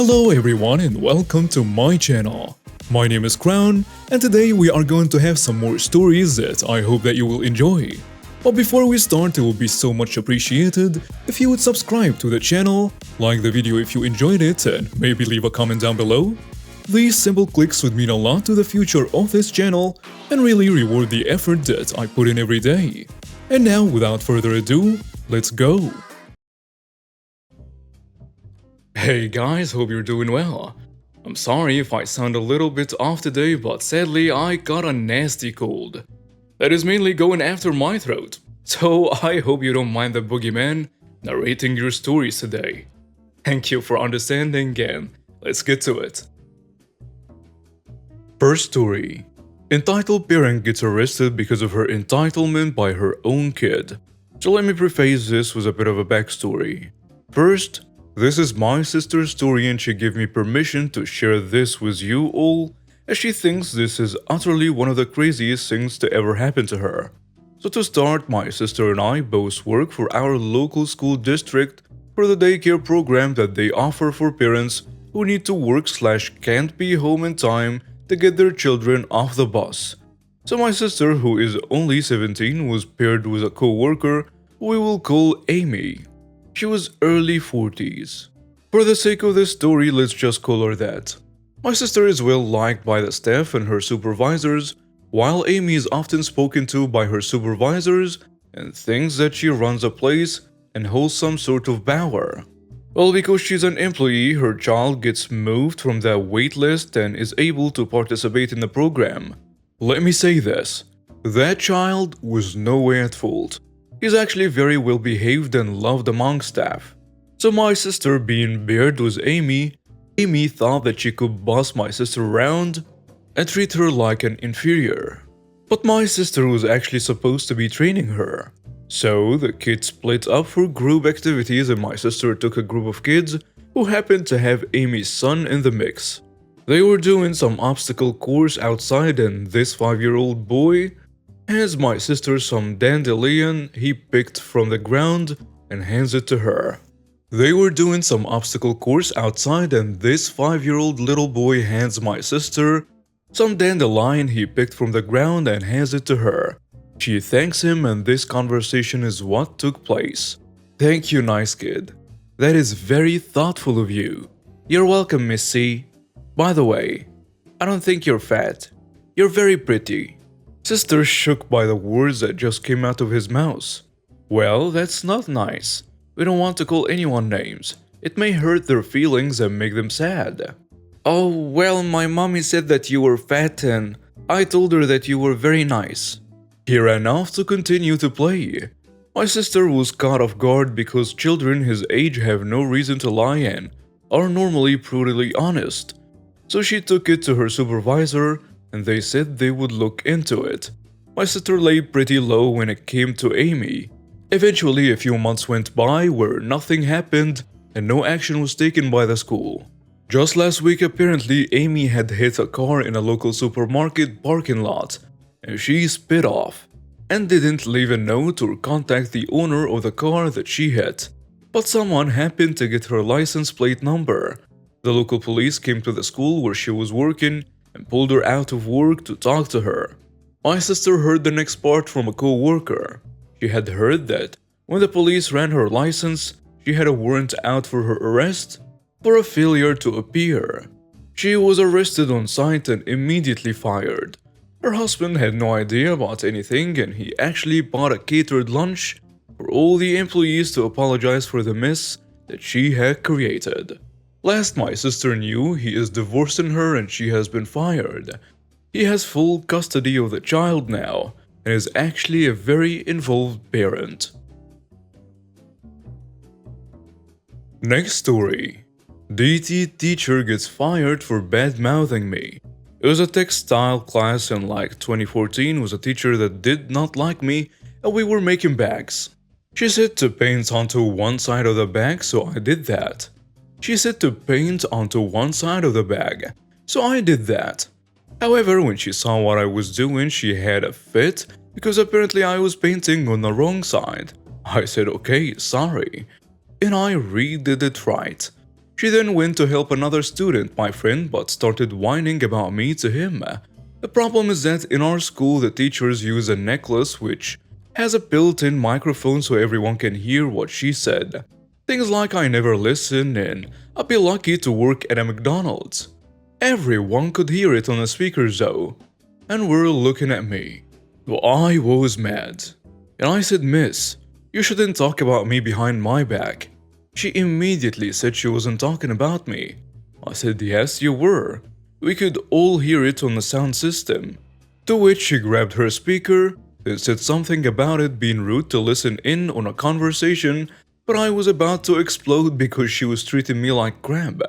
Hello everyone and welcome to my channel. My name is Crown and today we are going to have some more stories that I hope that you will enjoy. But before we start, it will be so much appreciated if you would subscribe to the channel, like the video if you enjoyed it, and maybe leave a comment down below. These simple clicks would mean a lot to the future of this channel and really reward the effort that I put in every day. And now, without further ado, let's go! Hey guys, hope you're doing well. I'm sorry if I sound a little bit off today, but sadly I got a nasty cold that is mainly going after my throat. So I hope you don't mind the boogeyman narrating your stories today. Thank you for understanding and let's get to it. First story. Entitled parent gets arrested because of her entitlement by her own kid. So let me preface this with a bit of a backstory. First, this is my sister's story and she gave me permission to share this with you all, as she thinks this is utterly one of the craziest things to ever happen to her. So to start, my sister and I both work for our local school district for the daycare program that they offer for parents who need to work/can't be home in time to get their children off the bus. So my sister, who is only 17, was paired with a co-worker who we will call Amy. She was early 40s. For the sake of this story, let's just call her that. My sister is well liked by the staff and her supervisors, while Amy is often spoken to by her supervisors and thinks that she runs a place and holds some sort of power. Well, because she's an employee, her child gets moved from the wait list and is able to participate in the program. Let me say this, that child was no way at fault. He's actually very well behaved and loved among staff. So my sister, being paired with Amy thought that she could boss my sister around and treat her like an inferior. But my sister was actually supposed to be training her. So the kids split up for group activities and my sister took a group of kids who happened to have Amy's son in the mix. They were doing some obstacle course outside and this 5-year-old boy hands my sister some dandelion he picked from the ground and hands it to her. They were doing some obstacle course outside and this 5-year-old little boy hands my sister some dandelion he picked from the ground and hands it to her. She thanks him and this conversation is what took place. Thank you, nice kid. That is very thoughtful of you. You're welcome, Miss C. By the way, I don't think you're fat. You're very pretty. Sister shook by the words that just came out of his mouth. Well, that's not nice. We don't want to call anyone names. It may hurt their feelings and make them sad. Oh, well, my mommy said that you were fat and I told her that you were very nice. He ran off to continue to play. My sister was caught off guard because children his age have no reason to lie and are normally brutally honest. So she took it to her supervisor and they said they would look into it. My sister lay pretty low when it came to Amy. Eventually, a few months went by where nothing happened and no action was taken by the school. Just last week, apparently, Amy had hit a car in a local supermarket parking lot and she sped off and didn't leave a note or contact the owner of the car that she hit. But someone happened to get her license plate number. The local police came to the school where she was working and pulled her out of work to talk to her. My sister heard the next part from a co-worker. She had heard that when the police ran her license, she had a warrant out for her arrest for a failure to appear. She was arrested on site and immediately fired. Her husband had no idea about anything and he actually bought a catered lunch for all the employees to apologize for the mess that she had created. Last my sister knew, he is divorcing her and she has been fired. He has full custody of the child now and is actually a very involved parent. Next story. DT teacher gets fired for bad-mouthing me. It was a textile class in like 2014 was a teacher that did not like me and we were making bags. She said to paint onto one side of the bag, so I did that. She said to paint onto one side of the bag, so I did that. However, when she saw what I was doing, she had a fit because apparently I was painting on the wrong side. I said, okay, sorry. And I redid it right. She then went to help another student, my friend, but started whining about me to him. The problem is that in our school, the teachers use a necklace which has a built-in microphone so everyone can hear what she said. Things like I never listen and I'd be lucky to work at a McDonald's. Everyone could hear it on the speakers though, and were looking at me. Well, I was mad. And I said, Miss, you shouldn't talk about me behind my back. She immediately said she wasn't talking about me. I said, yes, you were. We could all hear it on the sound system. To which she grabbed her speaker and said something about it being rude to listen in on a conversation, but I was about to explode because she was treating me like crap.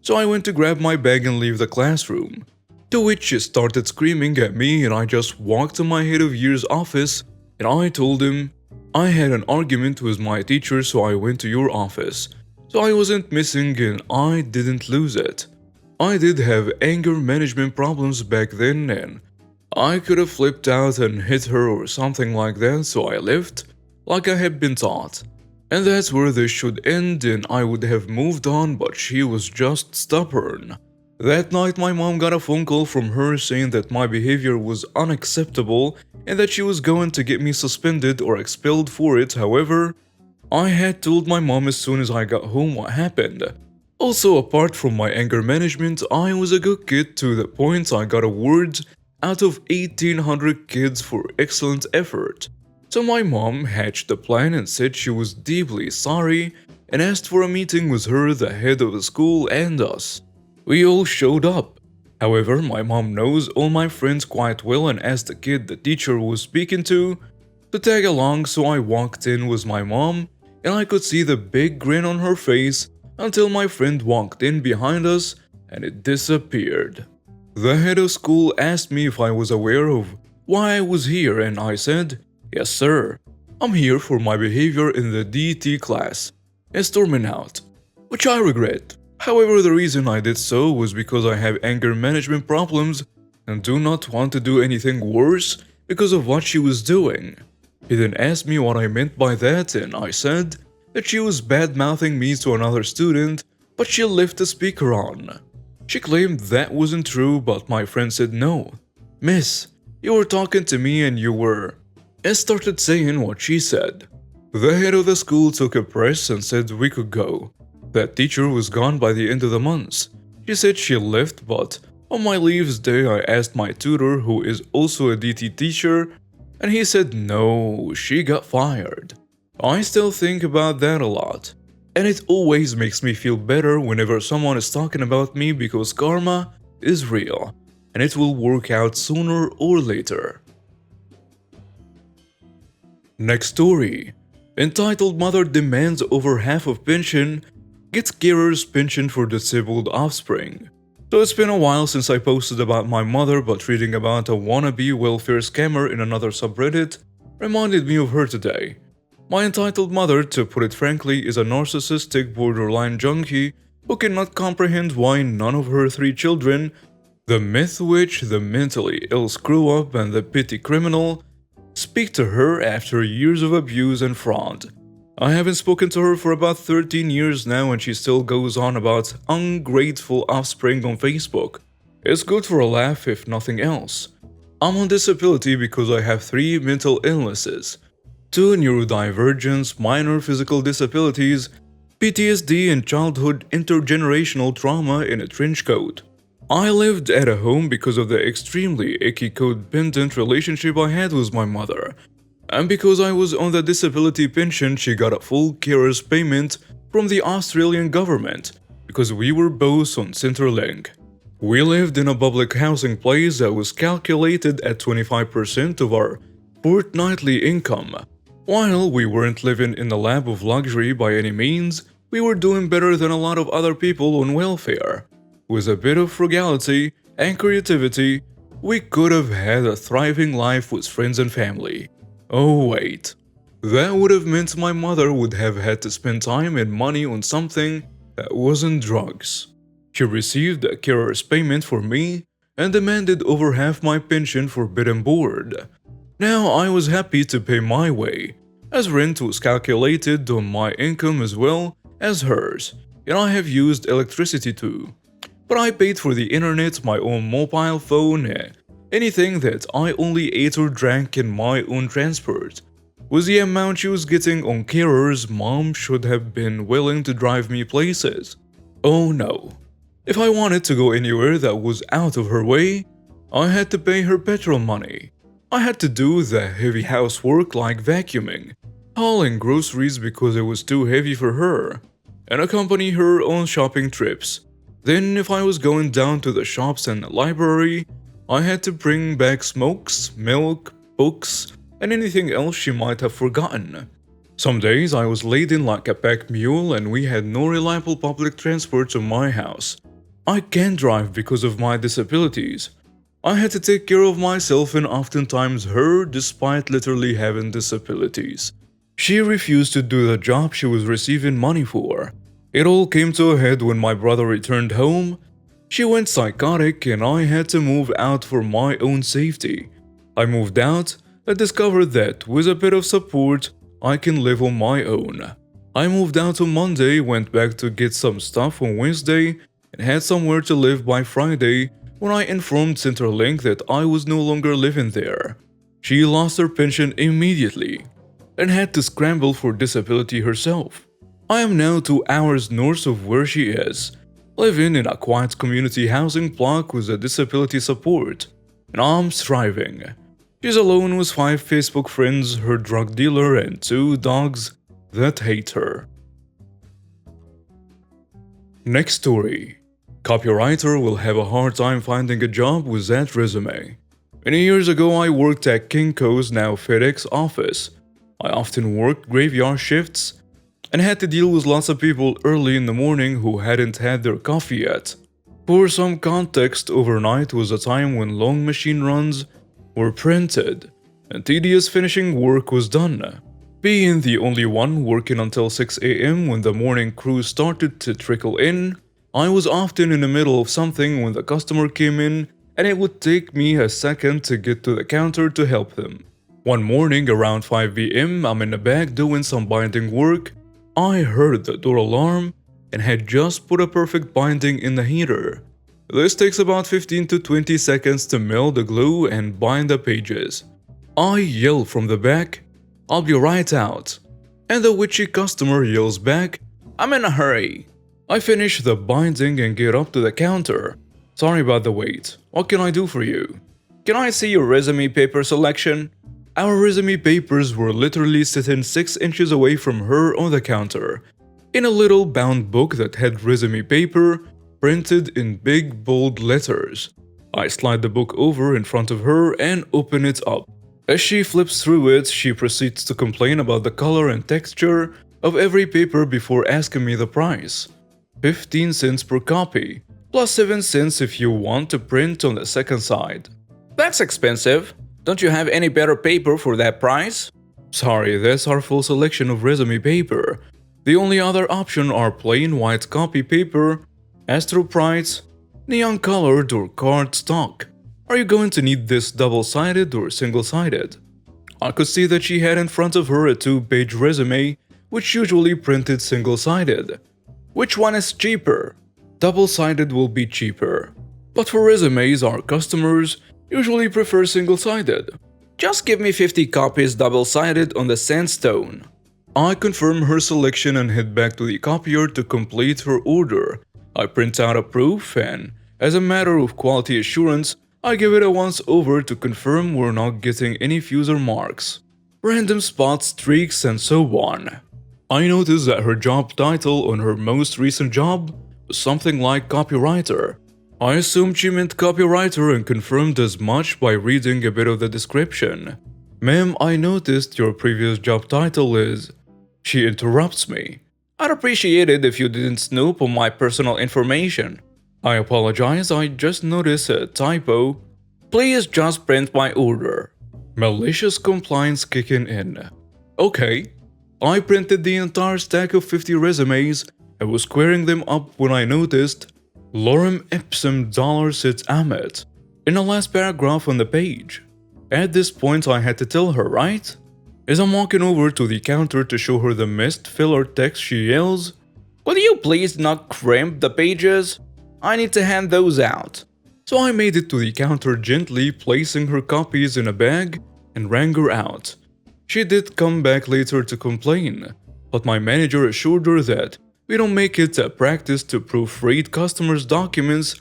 So I went to grab my bag and leave the classroom. To which she started screaming at me and I just walked to my head of year's office and I told him, I had an argument with my teacher so I went to your office. So I wasn't missing and I didn't lose it. I did have anger management problems back then and I could have flipped out and hit her or something like that, so I left like I had been taught. And that's where this should end and I would have moved on, but she was just stubborn. That night my mom got a phone call from her saying that my behavior was unacceptable and that she was going to get me suspended or expelled for it. However, I had told my mom as soon as I got home what happened. Also, apart from my anger management, I was a good kid to the point I got awards out of 1,800 kids for excellent effort. So my mom hatched a plan and said she was deeply sorry and asked for a meeting with her, the head of the school, and us. We all showed up. However, my mom knows all my friends quite well and asked the kid the teacher was speaking to tag along, so I walked in with my mom and I could see the big grin on her face until my friend walked in behind us and it disappeared. The head of school asked me if I was aware of why I was here and I said, yes sir, I'm here for my behavior in the DT class and storming out, which I regret. However, the reason I did so was because I have anger management problems and do not want to do anything worse because of what she was doing. He then asked me what I meant by that and I said that she was bad-mouthing me to another student, but she left the speaker on. She claimed that wasn't true, but my friend said no. Miss, you were talking to me and you were... and started saying what she said. The head of the school took a press and said we could go. That teacher was gone by the end of the month. She said she left, but on my leaves day I asked my tutor, who is also a DT teacher, and he said no, she got fired. I still think about that a lot. And it always makes me feel better whenever someone is talking about me because karma is real, and it will work out sooner or later. Next story. Entitled Mother Demands Over Half of Pension, Gets Carer's Pension for Disabled Offspring. So it's been a while since I posted about my mother, but reading about a wannabe welfare scammer in another subreddit reminded me of her today. My entitled mother, to put it frankly, is a narcissistic borderline junkie who cannot comprehend why none of her 3 children, the myth witch, the mentally ill screw-up, and the petty criminal, speak to her after years of abuse and fraud. I haven't spoken to her for about 13 years now and she still goes on about ungrateful offspring on Facebook. It's good for a laugh if nothing else. I'm on disability because I have 3 mental illnesses. 2 neurodivergence, minor physical disabilities, PTSD, and childhood intergenerational trauma in a trench coat. I lived at a home because of the extremely icky codependent relationship I had with my mother. And because I was on the disability pension, she got a full carer's payment from the Australian government because we were both on Centrelink. We lived in a public housing place that was calculated at 25% of our fortnightly income. While we weren't living in the lap of luxury by any means, we were doing better than a lot of other people on welfare. With a bit of frugality and creativity, we could have had a thriving life with friends and family. Oh wait, that would have meant my mother would have had to spend time and money on something that wasn't drugs. She received a carer's payment for me and demanded over half my pension for bed and board. Now I was happy to pay my way, as rent was calculated on my income as well as hers, and I have used electricity too. But I paid for the internet, my own mobile phone, anything that I only ate or drank in my own transport. With the amount she was getting on carers, mom should have been willing to drive me places. Oh no. If I wanted to go anywhere that was out of her way, I had to pay her petrol money. I had to do the heavy housework like vacuuming, hauling groceries because it was too heavy for her, and accompany her on shopping trips. Then if I was going down to the shops and library, I had to bring back smokes, milk, books, and anything else she might have forgotten. Some days I was laden like a pack mule and we had no reliable public transport to my house. I can't drive because of my disabilities. I had to take care of myself and oftentimes her despite literally having disabilities. She refused to do the job she was receiving money for. It all came to a head when my brother returned home. She went psychotic and I had to move out for my own safety. I moved out and discovered that with a bit of support, I can live on my own. I moved out on Monday, went back to get some stuff on Wednesday, and had somewhere to live by Friday when I informed Centrelink that I was no longer living there. She lost her pension immediately and had to scramble for disability herself. I am now 2 hours north of where she is, living in a quiet community housing block with a disability support, and I'm thriving. She's alone with 5 Facebook friends, her drug dealer, and 2 dogs that hate her. Next story. Copywriter will have a hard time finding a job with that resume. Many years ago, I worked at Kinko's, now FedEx office. I often worked graveyard shifts and had to deal with lots of people early in the morning who hadn't had their coffee yet. For some context, overnight was a time when long machine runs were printed and tedious finishing work was done. Being the only one working until 6 a.m. when the morning crew started to trickle in, I was often in the middle of something when the customer came in and it would take me a second to get to the counter to help them. One morning around 5 p.m. I'm in the back doing some binding work. I heard the door alarm and had just put a perfect binding in the heater. This takes about 15 to 20 seconds to melt the glue and bind the pages. I yell from the back, "I'll be right out." And the witchy customer yells back, "I'm in a hurry." I finish the binding and get up to the counter. "Sorry about the wait. What can I do for you?" "Can I see your resume paper selection?" Our resume papers were literally sitting 6 inches away from her on the counter, in a little bound book that had resume paper printed in big bold letters. I slide the book over in front of her and open it up. As she flips through it, she proceeds to complain about the color and texture of every paper before asking me the price. 15 cents per copy, plus 7 cents if you want to print on the second side. "That's expensive. Don't you have any better paper for that price?" "Sorry, that's our full selection of resume paper. The only other option are plain white copy paper, astroprite, neon colored or cardstock. Are you going to need this double-sided or single-sided?" I could see that she had in front of her a 2-page resume, which usually printed single-sided. "Which one is cheaper?" "Double-sided will be cheaper. But for resumes, our customers usually prefer single-sided." "Just give me 50 copies double-sided on the sandstone." I confirm her selection and head back to the copier to complete her order. I print out a proof and, as a matter of quality assurance, I give it a once-over to confirm we're not getting any fuser marks, random spots, streaks, and so on. I noticed that her job title on her most recent job was something like copywriter. I assumed she meant copywriter and confirmed as much by reading a bit of the description. "Ma'am, I noticed your previous job title is..." She interrupts me. "I'd appreciate it if you didn't snoop on my personal information." I apologize, I just noticed a typo. "Please just print my order." Malicious compliance kicking in. Okay. I printed the entire stack of 50 resumes and was squaring them up when I noticed Lorem ipsum dollar sit amet in the last paragraph on the page. At this point I had to tell her, right? As I'm walking over to the counter to show her the missed filler text, she yells, Could you please not crimp the pages? I need to hand those out. So I made it to the counter gently, placing her copies in a bag and rang her out. She did come back later to complain, but my manager assured her that we don't make it a practice to proofread customers' documents,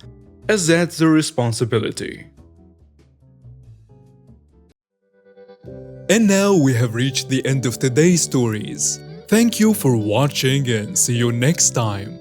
as that's their responsibility. And now we have reached the end of today's stories. Thank you for watching and see you next time.